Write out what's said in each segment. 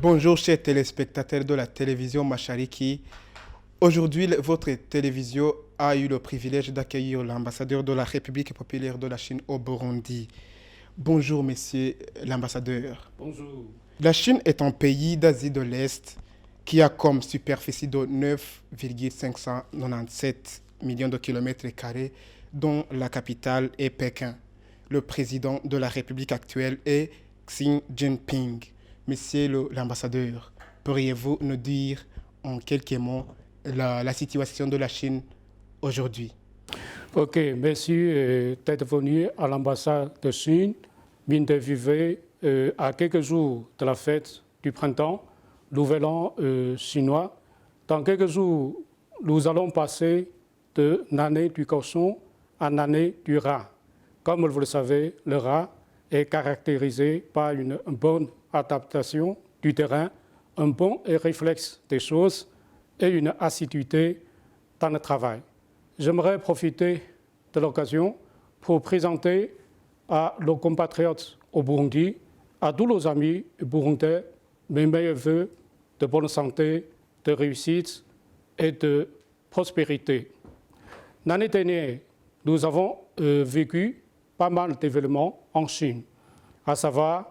Bonjour chers téléspectateurs de la télévision Mashariki. Aujourd'hui, votre télévision a eu le privilège d'accueillir l'ambassadeur de la République populaire de la Chine au Burundi. Bonjour monsieur l'ambassadeur. Bonjour. La Chine est un pays d'Asie de l'Est qui a comme superficie de 9,597 millions de kilomètres carrés, dont la capitale est Pékin. Le président de la République actuelle est Xi Jinping. Monsieur l'ambassadeur, pourriez-vous nous dire en quelques mots la situation de la Chine aujourd'hui? Ok, merci d'être venu à l'ambassade de Chine, m'interviewer à quelques jours de la fête du printemps, Nouvel An chinois. Dans quelques jours, nous allons passer de l'année du cochon à l'année du rat. Comme vous le savez, le rat est caractérisé par une bonne adaptation du terrain, un bon réflexe des choses et une assiduité dans le travail. J'aimerais profiter de l'occasion pour présenter à nos compatriotes au Burundi, à tous nos amis burundais, mes meilleurs voeux de bonne santé, de réussite et de prospérité. L'année dernière, nous avons vécu pas mal d'événements en Chine, à savoir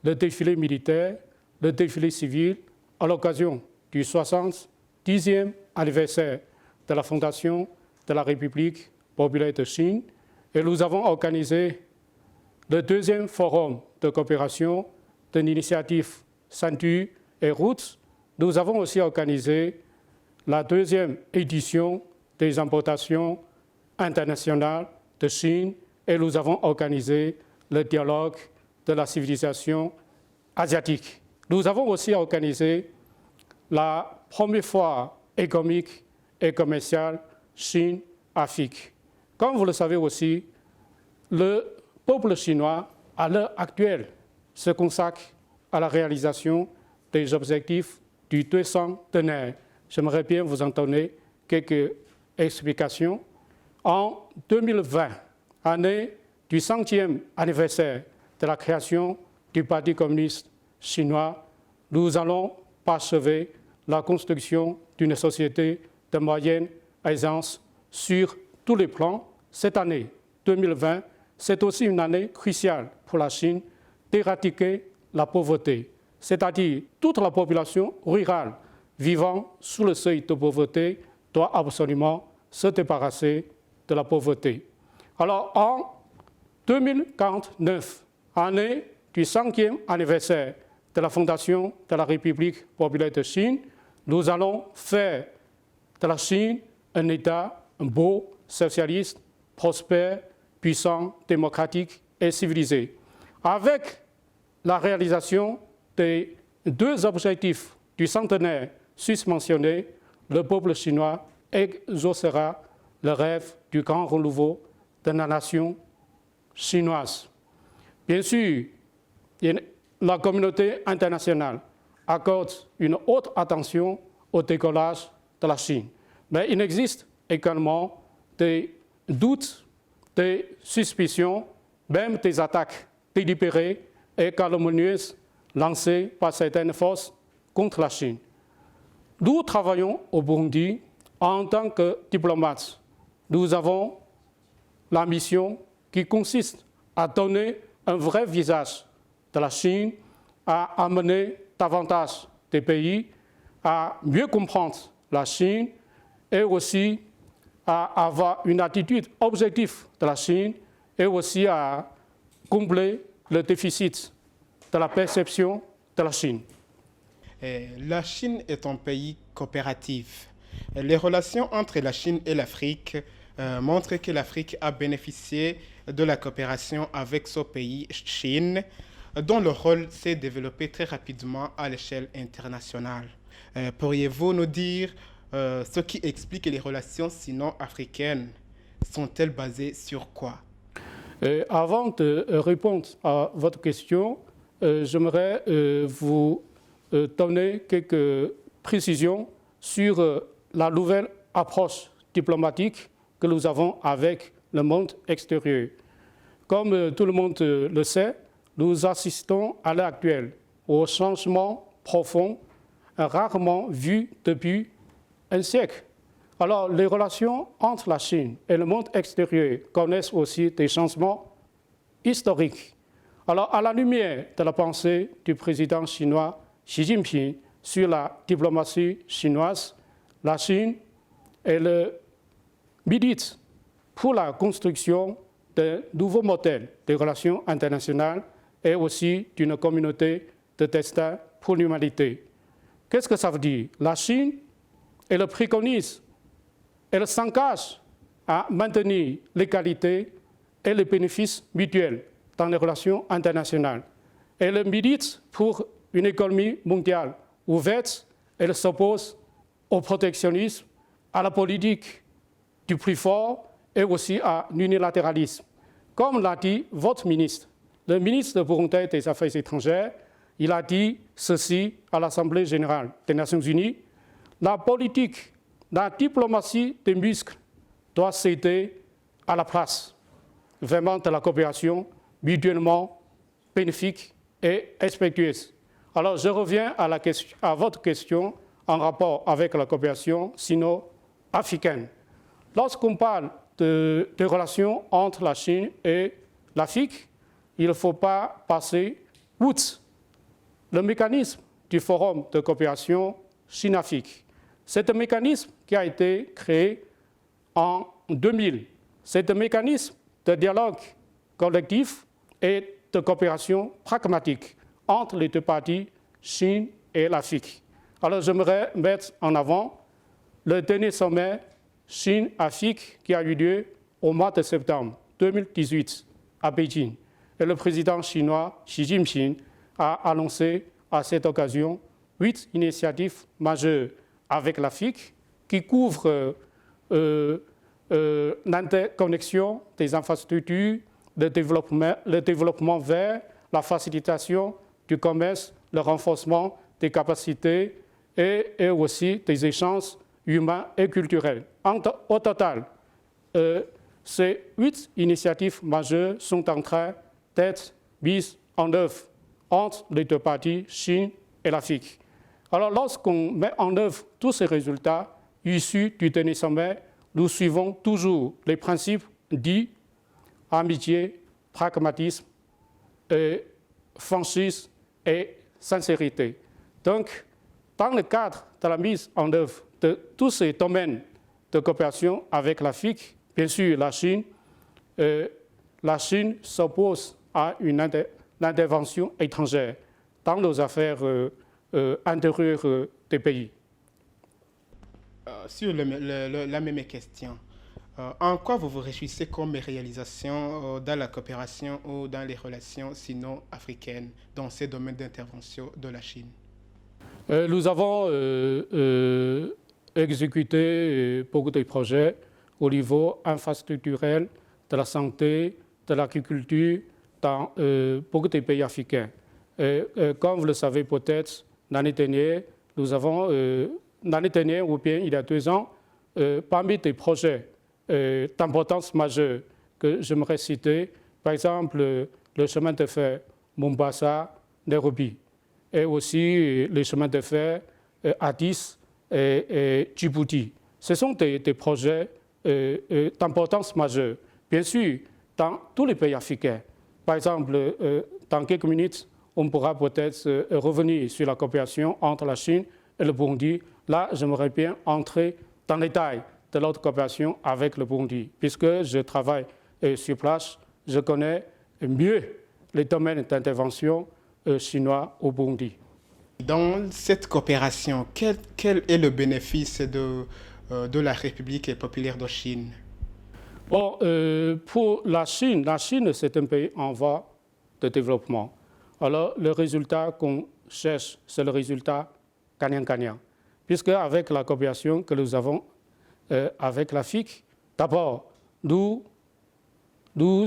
le défilé militaire, le défilé civil, à l'occasion du 70e anniversaire de la fondation de la République populaire de Chine, et nous avons organisé le deuxième forum de coopération de l'initiative Ceinture et Routes. Nous avons aussi organisé la deuxième édition des importations internationales de Chine et nous avons organisé le dialogue de la civilisation asiatique. Nous avons aussi organisé la première foire économique et commerciale Chine-Afrique. Comme vous le savez aussi, le peuple chinois, à l'heure actuelle, se consacre à la réalisation des objectifs du 200 millénaire. J'aimerais bien vous en donner quelques explications. En 2020, année du 100e anniversaire de la création du Parti communiste chinois, nous allons parachever la construction d'une société de moyenne aisance sur tous les plans. Cette année 2020, c'est aussi une année cruciale pour la Chine d'éradiquer la pauvreté, c'est-à-dire toute la population rurale vivant sous le seuil de pauvreté doit absolument se débarrasser de la pauvreté. Alors en 2049, année du 100e anniversaire de la fondation de la République populaire de Chine, nous allons faire de la Chine un État beau, socialiste, prospère, puissant, démocratique et civilisé. Avec la réalisation des deux objectifs du centenaire susmentionnés, le peuple chinois exaucera le rêve du grand renouveau de la nation chinoise. Bien sûr, la communauté internationale accorde une haute attention au décollage de la Chine. Mais il existe également des doutes, des suspicions, même des attaques délibérées et calomnieuses lancées par certaines forces contre la Chine. Nous travaillons au Burundi en tant que diplomates. Nous avons la mission qui consiste à donner un vrai visage de la Chine, à amener davantage des pays à mieux comprendre la Chine et aussi à avoir une attitude objective de la Chine et aussi à combler le déficit de la perception de la Chine. La Chine est un pays coopératif. Les relations entre la Chine et l'Afrique montrent que l'Afrique a bénéficié de la coopération avec ce pays, Chine, dont le rôle s'est développé très rapidement à l'échelle internationale. Pourriez-vous nous dire ce qui explique que les relations sino-africaines sont-elles basées sur quoi? Avant de répondre à votre question, j'aimerais vous donner quelques précisions sur la nouvelle approche diplomatique que nous avons avec le monde extérieur. Comme tout le monde le sait, nous assistons à l'heure actuelle au changement profond, rarement vu depuis un siècle. Alors, les relations entre la Chine et le monde extérieur connaissent aussi des changements historiques. Alors, à la lumière de la pensée du président chinois Xi Jinping sur la diplomatie chinoise, la Chine milite pour la construction d'un nouveau modèle de relations internationales et aussi d'une communauté de destin pour l'humanité. Qu'est-ce que ça veut dire? La Chine, elle préconise, elle s'engage à maintenir l'égalité et les bénéfices mutuels dans les relations internationales. Elle milite pour une économie mondiale ouverte, elle s'oppose au protectionnisme, à la politique du plus fort et aussi à l'unilatéralisme. Comme l'a dit votre ministre, le ministre burundais des Affaires étrangères, il a dit ceci à l'Assemblée générale des Nations unies: la politique, la diplomatie des muscles doit céder à la place vraiment de la coopération mutuellement bénéfique et respectueuse. Alors je reviens à votre question en rapport avec la coopération sino-africaine. Lorsqu'on parle de relations entre la Chine et l'Afrique, il ne faut pas passer outre le mécanisme du Forum de coopération Chine-Afrique. C'est un mécanisme qui a été créé en 2000. C'est un mécanisme de dialogue collectif et de coopération pragmatique entre les deux parties, Chine et l'Afrique. Alors j'aimerais mettre en avant le dernier sommet Chine-Afrique qui a eu lieu au mois de septembre 2018 à Pékin. Et le président chinois Xi Jinping a annoncé à cette occasion 8 initiatives majeures avec l'Afrique qui couvrent l'interconnexion des infrastructures, le développement vert, la facilitation du commerce, le renforcement des capacités et aussi des échanges humains et culturels. Au total, ces 8 initiatives majeures sont en train d'être mises en œuvre entre les deux parties, Chine et l'Afrique. Alors, lorsqu'on met en œuvre tous ces résultats issus du dernier sommet, nous suivons toujours les principes dits amitié, pragmatisme, franchise et sincérité. Donc, dans le cadre de la mise en œuvre de tous ces domaines de coopération avec l'Afrique, bien sûr, la Chine s'oppose à une intervention étrangère dans nos affaires intérieures des pays. Sur la même question, en quoi vous vous réjouissez comme réalisation dans la coopération ou dans les relations sino-africaines dans ces domaines d'intervention de la Chine? Nous avons exécuté beaucoup de projets au niveau infrastructurel, de la santé, de l'agriculture dans beaucoup de pays africains. Comme vous le savez peut-être, l'année dernière, ou bien il y a 2 ans, parmi des projets d'importance majeure que j'aimerais citer, par exemple le chemin de fer Mombasa-Nairobi et aussi le chemin de fer Addis et Djibouti. Ce sont des projets d'importance majeure. Bien sûr, dans tous les pays africains. Par exemple, dans quelques minutes, on pourra peut-être revenir sur la coopération entre la Chine et le Burundi. Là, j'aimerais bien entrer dans les détails de notre coopération avec le Burundi, puisque je travaille sur place, je connais mieux les domaines d'intervention chinois au Burundi. Dans cette coopération, quel est le bénéfice de la République populaire de Chine? Bon, pour la Chine, c'est un pays en voie de développement. Alors, le résultat qu'on cherche, c'est le résultat gagnant-gagnant. Puisque avec la coopération que nous avons avec l'Afrique, d'abord, nous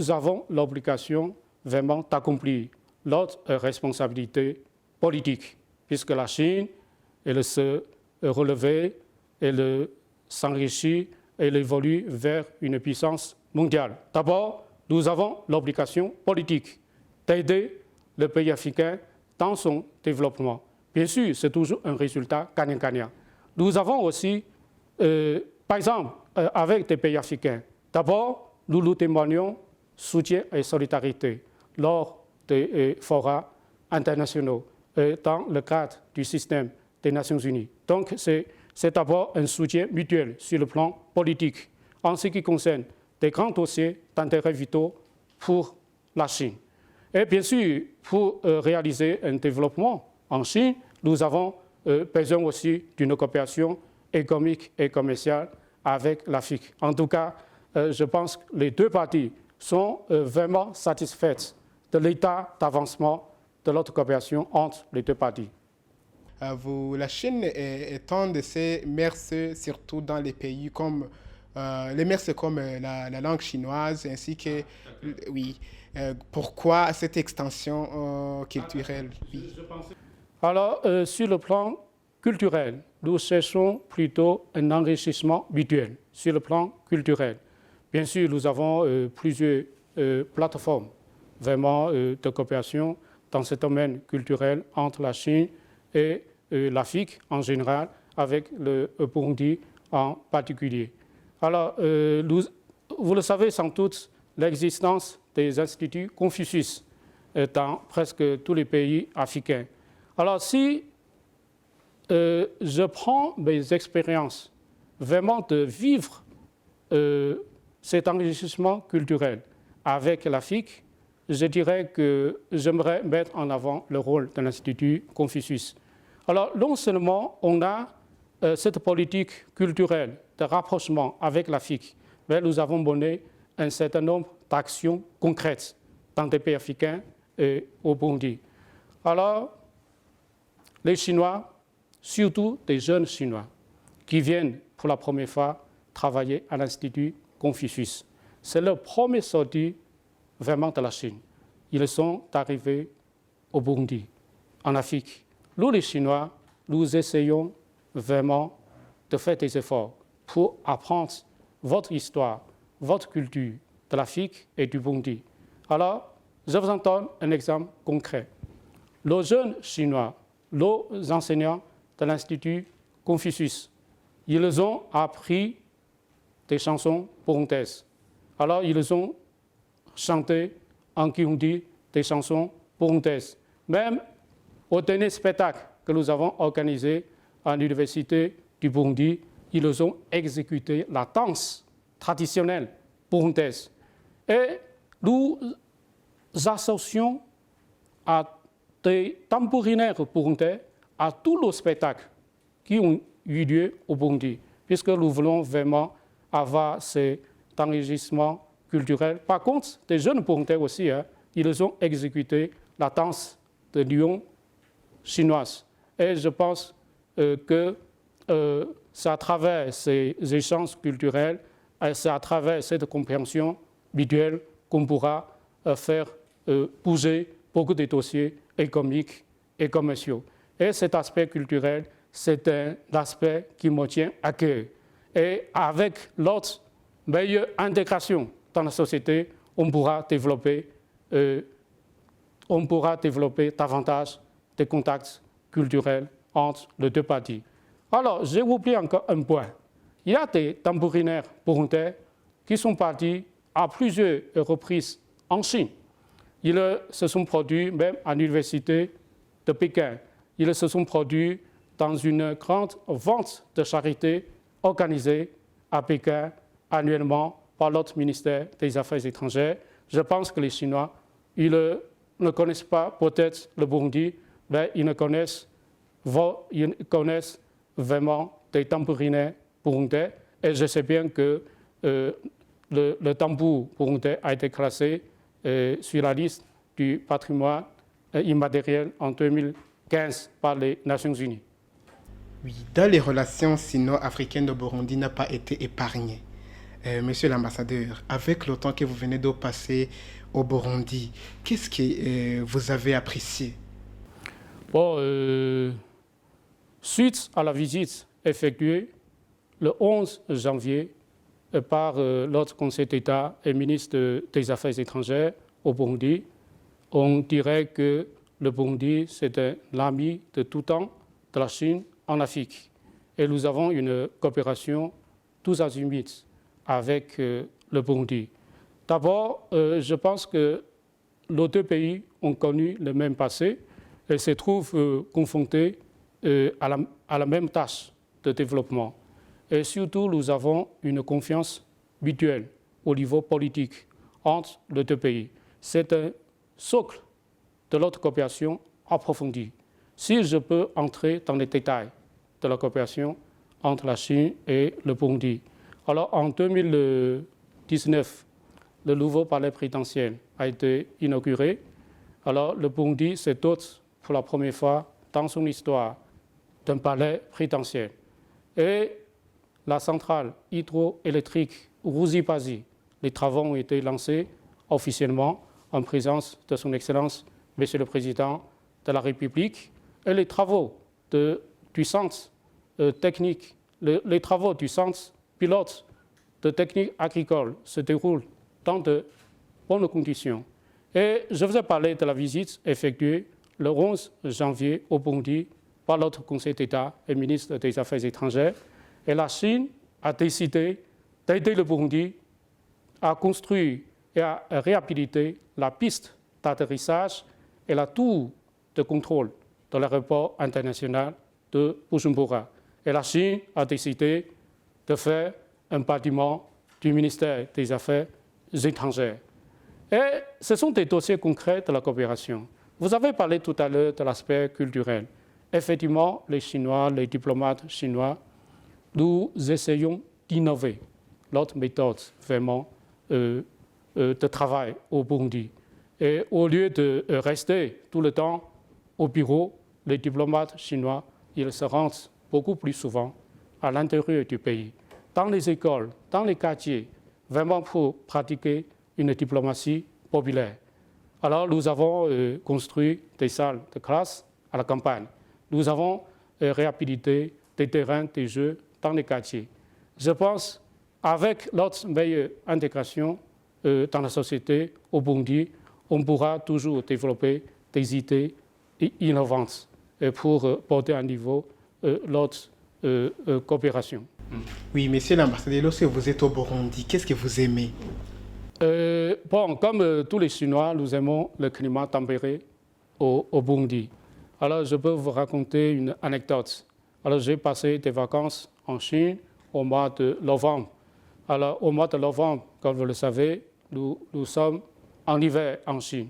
avons l'obligation vraiment d'accomplir notre responsabilité politique, puisque la Chine, elle se relève, elle s'enrichit, elle évolue vers une puissance mondiale. D'abord, nous avons l'obligation politique d'aider le pays africain dans son développement. bien sûr, c'est toujours un résultat gagnant-gagnant. Nous avons aussi, par exemple, avec des pays africains, d'abord, nous nous témoignons soutien et solidarité lors des forums internationaux dans le cadre du système des Nations Unies. Donc, c'est d'abord un soutien mutuel sur le plan politique en ce qui concerne des grands dossiers d'intérêt vitaux pour la Chine. Et bien sûr, pour réaliser un développement en Chine, nous avons besoin aussi d'une coopération économique et commerciale avec l'Afrique. En tout cas, je pense que les deux parties sont vraiment satisfaites de l'état d'avancement de notre coopération entre les deux parties. La Chine est un de ces mers, surtout dans les pays comme les mers comme la langue chinoise, ainsi que, oui, pourquoi cette extension culturelle? Oui. Alors, sur le plan culturel, nous cherchons plutôt un enrichissement mutuel sur le plan culturel. Bien sûr, nous avons plusieurs plateformes vraiment de coopération dans ce domaine culturel entre la Chine et l'Afrique en général, avec le Burundi en particulier. Alors, vous le savez sans doute, l'existence des instituts Confucius dans presque tous les pays africains. Alors, si je prends mes expériences vraiment de vivre cet enrichissement culturel avec l'Afrique, je dirais que j'aimerais mettre en avant le rôle de l'Institut Confucius. Alors, non seulement on a cette politique culturelle de rapprochement avec l'Afrique, mais nous avons mené un certain nombre d'actions concrètes dans des pays africains et au Burundi. Alors, les Chinois, surtout des jeunes Chinois, qui viennent pour la première fois travailler à l'Institut Confucius, c'est leur première sortie vraiment de la Chine. Ils sont arrivés au Burundi, en Afrique. Nous, les Chinois, nous essayons vraiment de faire des efforts pour apprendre votre histoire, votre culture de l'Afrique et du Burundi. Alors, je vous en donne un exemple concret. Les jeunes Chinois, les enseignants de l'Institut Confucius, ils ont appris des chansons burundaises. Alors, ils ont chanté en Kirundi des chansons burundaises. Même au dernier spectacle que nous avons organisé à l'Université du Burundi, ils ont exécuté la danse traditionnelle burundaise. Et nous associons à des tambourinaires burundais à tous les spectacles qui ont eu lieu au Burundi, puisque nous voulons vraiment avoir cet enrichissement culturel. Par contre, des jeunes burundais aussi, ils ont exécuté la danse de lion chinoise. Et je pense que c'est à travers ces échanges culturels, c'est à travers cette compréhension mutuelle qu'on pourra faire bouger beaucoup de dossiers économiques et commerciaux. Et cet aspect culturel, c'est un aspect qui me tient à cœur. Et avec l'autre meilleure intégration dans la société, on pourra développer davantage de contacts culturels entre les deux parties. Alors, j'ai oublié encore un point. Il y a des tambourinaires burundais qui sont partis à plusieurs reprises en Chine. Ils se sont produits même à l'université de Pékin. Ils se sont produits dans une grande vente de charité organisée à Pékin annuellement par notre ministère des Affaires étrangères. Je pense que les Chinois, ils ne connaissent pas peut-être le Burundi, mais ils connaissent vraiment des tambourinaires burundais. Et je sais bien que le tambour burundais a été classé sur la liste du patrimoine immatériel en 2015 par les Nations Unies. Oui, dans les relations sino-africaines, le Burundi n'a pas été épargné. Monsieur l'ambassadeur, avec le temps que vous venez de passer au Burundi, qu'est-ce que vous avez apprécié? Bon, suite à la visite effectuée le 11 janvier par l'autre Conseil d'État et ministre des Affaires étrangères au Burundi, on dirait que le Burundi, c'est un ami de tout temps de la Chine en Afrique. Et nous avons une coopération tous azimuts avec le Burundi. D'abord, je pense que nos deux pays ont connu le même passé et se trouvent confrontés à la même tâche de développement. Et surtout, nous avons une confiance mutuelle au niveau politique entre les deux pays. C'est un socle de notre coopération approfondie. Si je peux entrer dans les détails de la coopération entre la Chine et le Burundi. Alors, en 2019, le nouveau palais présidentiel a été inauguré. Alors, le Burundi se dote pour la première fois dans son histoire d'un palais présidentiel. Et la centrale hydroélectrique Ruzibazi, les travaux ont été lancés officiellement en présence de son Excellence, Monsieur le Président de la République. Et les travaux du centre technique, les travaux du centre pilote de technique agricole se déroulent dans de bonnes conditions. Et je vous ai parlé de la visite effectuée le 11 janvier au Burundi par notre Conseil d'État et ministre des Affaires étrangères. Et la Chine a décidé d'aider le Burundi à construire et à réhabiliter la piste d'atterrissage et la tour de contrôle de l'aéroport international de Bujumbura. Et la Chine a décidé de faire un bâtiment du ministère des Affaires étrangères. Et ce sont des dossiers concrets de la coopération. Vous avez parlé tout à l'heure de l'aspect culturel. Effectivement, les Chinois, les diplomates chinois, nous essayons d'innover notre méthode vraiment de travail au Burundi. Et au lieu de rester tout le temps au bureau, les diplomates chinois, ils se rendent beaucoup plus souvent à l'intérieur du pays, dans les écoles, dans les quartiers, vraiment pour pratiquer une diplomatie populaire. Alors nous avons construit des salles de classe à la campagne. Nous avons réhabilité des terrains de jeux dans les quartiers. Je pense qu'avec notre meilleure intégration dans la société au Burundi, on pourra toujours développer des idées innovantes pour porter à niveau notre coopération. Oui, monsieur l'ambassadeur, lorsque vous êtes au Burundi, qu'est-ce que vous aimez? Comme tous les Chinois, nous aimons le climat tempéré au Burundi. Alors, je peux vous raconter une anecdote. Alors, j'ai passé des vacances en Chine au mois de novembre. Alors, au mois de novembre, comme vous le savez, nous sommes en hiver en Chine.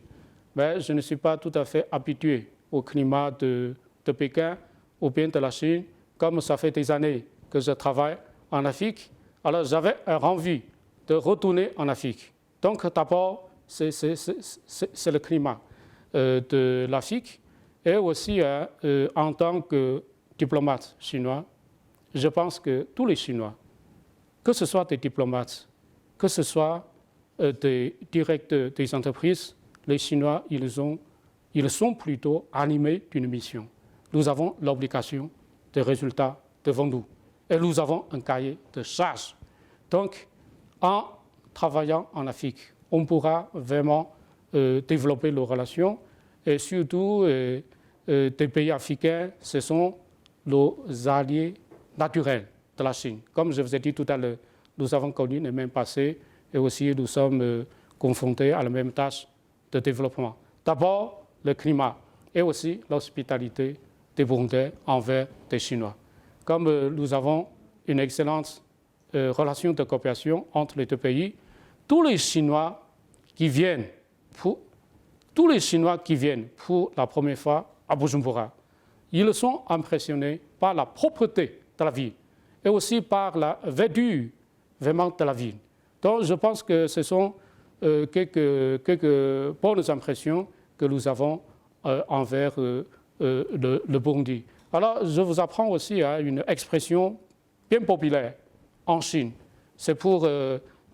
Mais je ne suis pas tout à fait habitué au climat de Pékin ou bien de la Chine. Comme ça fait des années que je travaille en Afrique, alors j'avais envie de retourner en Afrique. Donc, d'abord, c'est le climat de l'Afrique. Et aussi, en tant que diplomate chinois, je pense que tous les Chinois, que ce soit des diplomates, que ce soit des directeurs des entreprises, les Chinois, ils sont plutôt animés d'une mission. Nous avons l'obligation de résultats devant nous. Et nous avons un cahier de charges. Donc, en travaillant en Afrique, on pourra vraiment développer nos relations. Et surtout, des pays africains, ce sont nos alliés naturels de la Chine. Comme je vous ai dit tout à l'heure, nous avons connu le même passé et aussi nous sommes confrontés à la même tâche de développement. D'abord, le climat et aussi l'hospitalité des Burundais envers des Chinois. Comme nous avons une excellente relation de coopération entre les deux pays, tous les Chinois qui viennent pour la première fois à Bujumbura, ils sont impressionnés par la propreté de la ville et aussi par la verdure vraiment de la ville. Donc je pense que ce sont quelques bonnes impressions que nous avons envers le Burundi. Alors je vous apprends aussi une expression bien populaire en Chine. C'est pour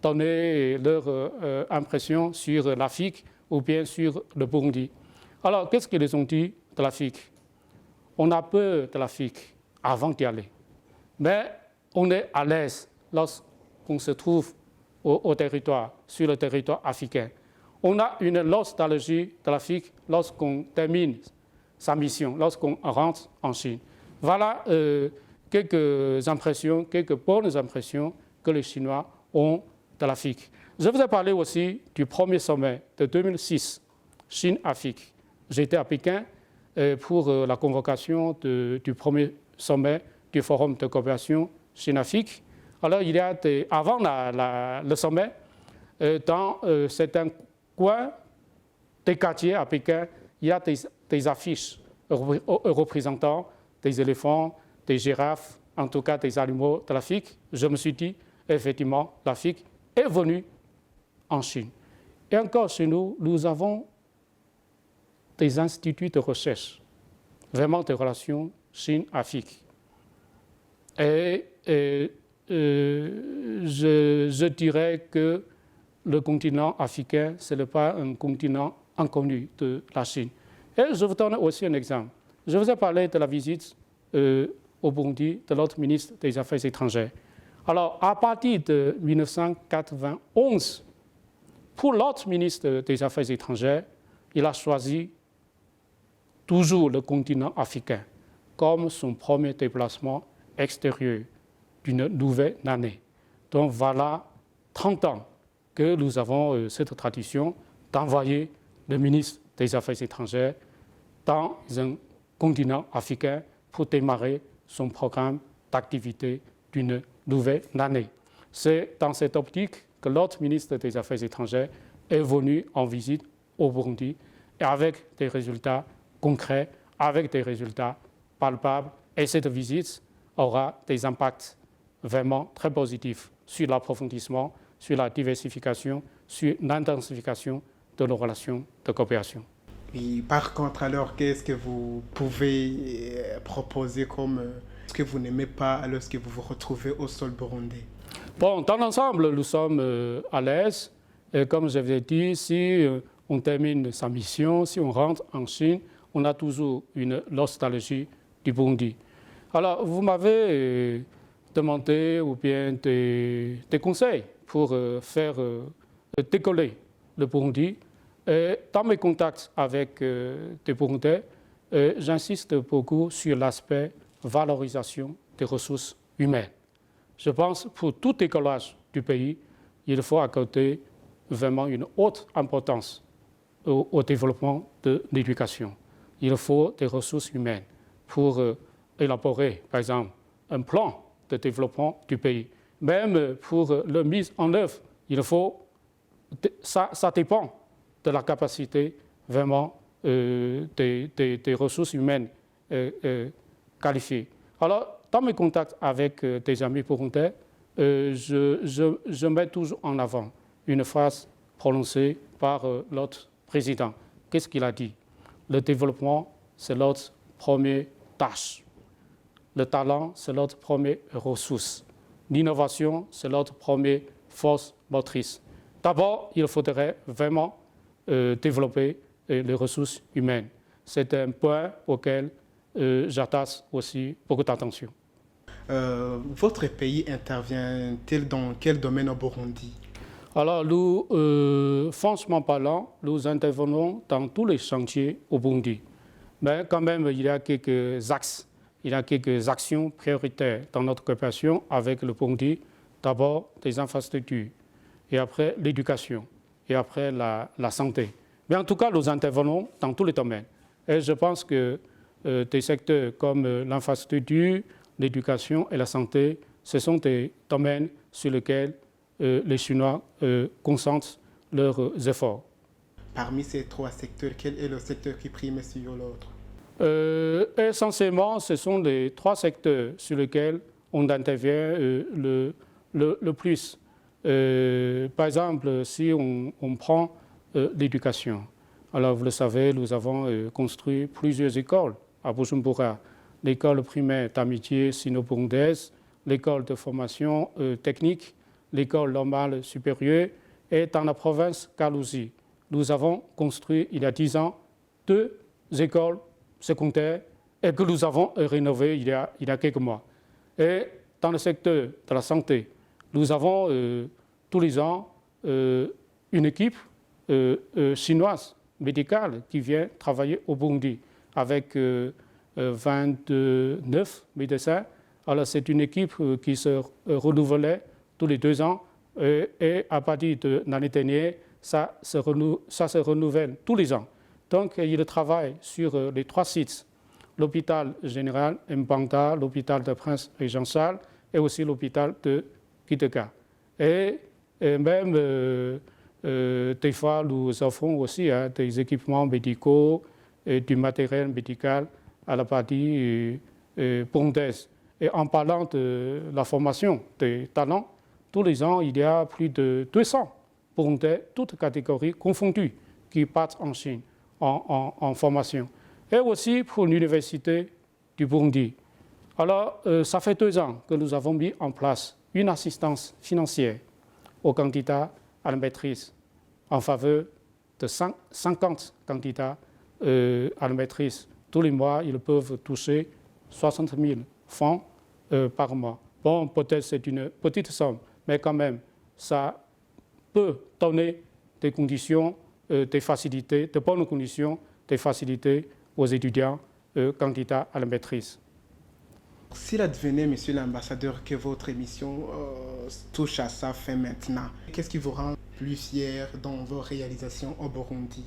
donner leur impression sur l'Afrique ou bien sur le Burundi. Alors qu'est-ce qu'ils ont dit de l'Afrique? On a peur de l'Afrique avant d'y aller. Mais on est à l'aise lorsqu'on se trouve sur le territoire africain. On a une nostalgie de l'Afrique lorsqu'on termine sa mission, lorsqu'on rentre en Chine. Voilà quelques impressions, quelques bonnes impressions que les Chinois ont de l'Afrique. Je vous ai parlé aussi du premier sommet de 2006, Chine-Afrique. J'étais à Pékin pour la convocation du premier sommet du Forum de coopération Chine-Afrique. Alors, il y a avant le sommet, dans certains coins des quartiers à Pékin, il y a des affiches représentant des éléphants, des girafes, en tout cas des animaux de l'Afrique. Je me suis dit, effectivement, l'Afrique est venue en Chine. Et encore chez nous, nous avons des instituts de recherche, vraiment des relations Chine-Afrique. Et je dirais que le continent africain, ce n'est pas un continent inconnu de la Chine. Et je vous donne aussi un exemple. Je vous ai parlé de la visite au Burundi de l'autre ministre des Affaires étrangères. Alors, à partir de 1991, pour l'autre ministre des Affaires étrangères, il a choisi toujours le continent africain comme son premier déplacement extérieur d'une nouvelle année. Donc voilà 30 ans que nous avons cette tradition d'envoyer le ministre des Affaires étrangères dans un continent africain pour démarrer son programme d'activité d'une nouvelle année. C'est dans cette optique que l'autre ministre des Affaires étrangères est venu en visite au Burundi et avec des résultats concrets, avec des résultats palpables. Et cette visite aura des impacts vraiment très positifs sur l'approfondissement, sur la diversification, sur l'intensification de nos relations de coopération. Et par contre, alors, qu'est-ce que vous pouvez proposer comme ce que vous n'aimez pas lorsque vous vous retrouvez au sol burundais? Bon, dans l'ensemble, nous sommes à l'aise. Et comme je vous ai dit, si on termine sa mission, si on rentre en Chine, on a toujours une nostalgie du Burundi. Alors, vous m'avez demandé ou bien des conseils pour faire décoller le Burundi. Et dans mes contacts avec des Burundais, j'insiste beaucoup sur l'aspect valorisation des ressources humaines. Je pense que pour tout décollage du pays, il faut accorder vraiment une haute importance au développement de l'éducation. Il faut des ressources humaines pour élaborer, par exemple, un plan de développement du pays. Même pour la mise en œuvre, ça dépend de la capacité vraiment des ressources humaines qualifiées. Alors, dans mes contacts avec des amis burundais, je mets toujours en avant une phrase prononcée par l'autre président. Qu'est-ce qu'il a dit? Le développement, c'est notre première tâche. Le talent, c'est notre première ressource. L'innovation, c'est notre première force motrice. D'abord, il faudrait vraiment développer les ressources humaines. C'est un point auquel j'attache aussi beaucoup d'attention. Votre pays intervient-il dans quel domaine au Burundi? Alors, nous, franchement parlant, nous intervenons dans tous les chantiers au Burundi. Mais quand même, il y a quelques axes, il y a quelques actions prioritaires dans notre coopération avec le Burundi. D'abord, des infrastructures, et après l'éducation, et après la santé. Mais en tout cas, nous intervenons dans tous les domaines. Et je pense que des secteurs comme l'infrastructure, l'éducation et la santé, ce sont des domaines sur lesquels les Chinois concentrent leurs efforts. Parmi ces trois secteurs, quel est le secteur qui prime sur l'autre? Essentiellement, ce sont les trois secteurs sur lesquels on intervient le plus. Par exemple, si on prend l'éducation, alors vous le savez, nous avons construit plusieurs écoles à Bujumbura. L'école primaire d'amitié sino-burundaise, l'école de formation technique, l'école normale supérieure et dans la province Kalouzi. Nous avons construit il y a 10 ans 2 écoles secondaires et que nous avons rénovées il y a quelques mois. Et dans le secteur de la santé, nous avons tous les ans une équipe chinoise médicale qui vient travailler au Burundi avec 29 médecins. Alors c'est une équipe qui se renouvelait tous les 2 ans et à partir de l'année dernière, ça se renouvelle tous les ans. Donc il travaille sur les 3 sites, l'hôpital général Mbanda, l'hôpital de Prince et Jean Charles et aussi l'hôpital de Kitega. Et même des fois, nous offrons aussi des équipements médicaux et du matériel médical à la partie burundaise. Et en parlant de la formation des talents, tous les ans, il y a plus de 200 Burundais, toutes catégories confondues, qui partent en Chine en formation. Et aussi pour l'Université du Burundi. Alors, ça fait 2 ans que nous avons mis en place une assistance financière aux candidats à la maîtrise en faveur de 50 candidats à la maîtrise. Tous les mois, ils peuvent toucher 60 000 francs par mois. Bon, peut-être c'est une petite somme, mais quand même, ça peut donner des conditions, des facilités, de bonnes conditions, des facilités aux étudiants candidats à la maîtrise. S'il advenait, monsieur l'ambassadeur, que votre émission touche à sa fin maintenant, qu'est-ce qui vous rend plus fier dans vos réalisations au Burundi?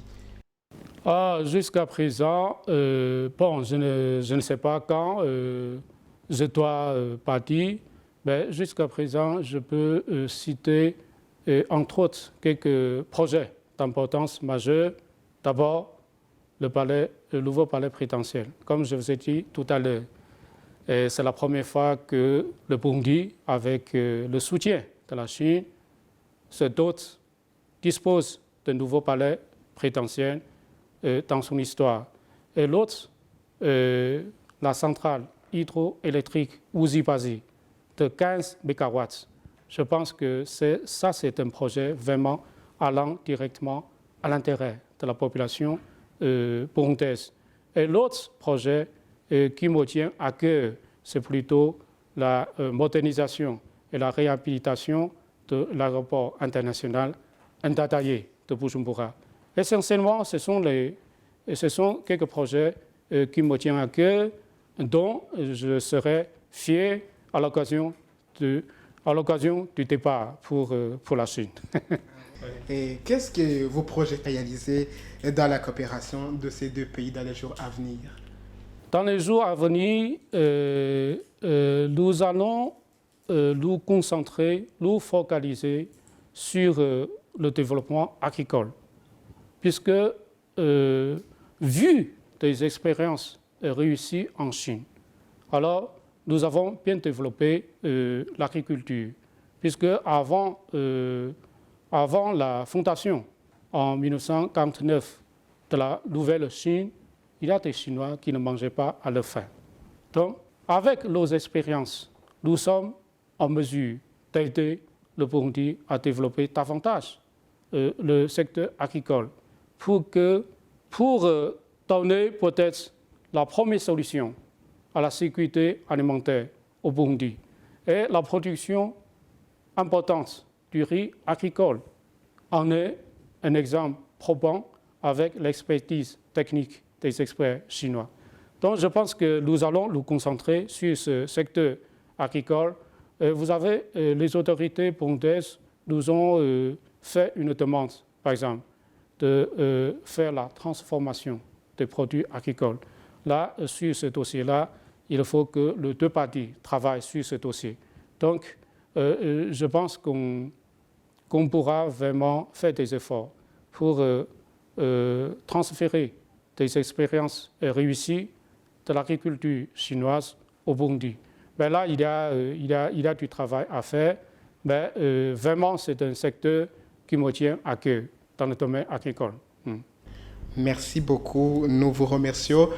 Jusqu'à présent, bon, je ne sais pas quand je dois partir, mais jusqu'à présent, je peux citer entre autres quelques projets d'importance majeure. D'abord, le nouveau palais présidentiel. Comme je vous ai dit tout à l'heure, c'est la première fois que le Burundi, avec le soutien de la Chine, dispose d'un nouveau palais présidentiel dans son histoire. Et l'autre, la centrale hydroélectrique Ouzibazi de 15 MW. Je pense que c'est un projet vraiment allant directement à l'intérêt de la population burundaise. Et l'autre projet qui me tient à cœur, c'est plutôt la modernisation et la réhabilitation de l'aéroport international Ndadaye de Bujumbura. Essentiellement, ce sont quelques projets qui me tiennent à cœur, dont je serai fier à l'occasion du départ pour la Chine. Et qu'est-ce que vous projetez réaliser dans la coopération de ces 2 pays dans les jours à venir? Dans les jours à venir, nous allons nous concentrer, nous focaliser sur le développement agricole, puisque vu des expériences réussies en Chine, alors nous avons bien développé l'agriculture, puisque avant la fondation en 1949 de la nouvelle Chine, il y a des Chinois qui ne mangeaient pas à leur faim. Donc, avec nos expériences, nous sommes en mesure d'aider le Burundi à développer davantage le secteur agricole pour donner peut-être la première solution à la sécurité alimentaire au Burundi. Et la production importante du riz agricole en est un exemple probant avec l'expertise technique des experts chinois. Donc je pense que nous allons nous concentrer sur ce secteur agricole. Vous avez les autorités burundaises nous ont fait une demande, par exemple, de faire la transformation des produits agricoles. Là, sur ce dossier-là, il faut que les 2 parties travaillent sur ce dossier. Donc, je pense qu'on pourra vraiment faire des efforts pour transférer des expériences réussies de l'agriculture chinoise au Burundi. Mais là, il y a du travail à faire, mais vraiment, c'est un secteur qui me tient à cœur dans le domaine agricole. Merci beaucoup, nous vous remercions.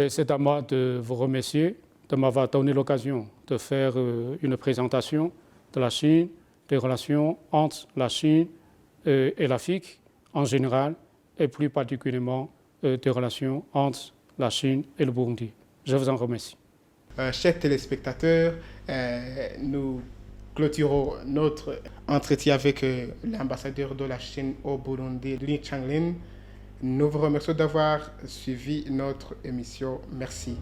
C'est à moi de vous remercier de m'avoir donné l'occasion de faire une présentation de la Chine, des relations entre la Chine et l'Afrique en général, et plus particulièrement des relations entre la Chine et le Burundi. Je vous en remercie. Chers téléspectateurs, nous clôturons notre entretien avec l'ambassadeur de la Chine au Burundi, Li Changlin. Nous vous remercions d'avoir suivi notre émission. Merci.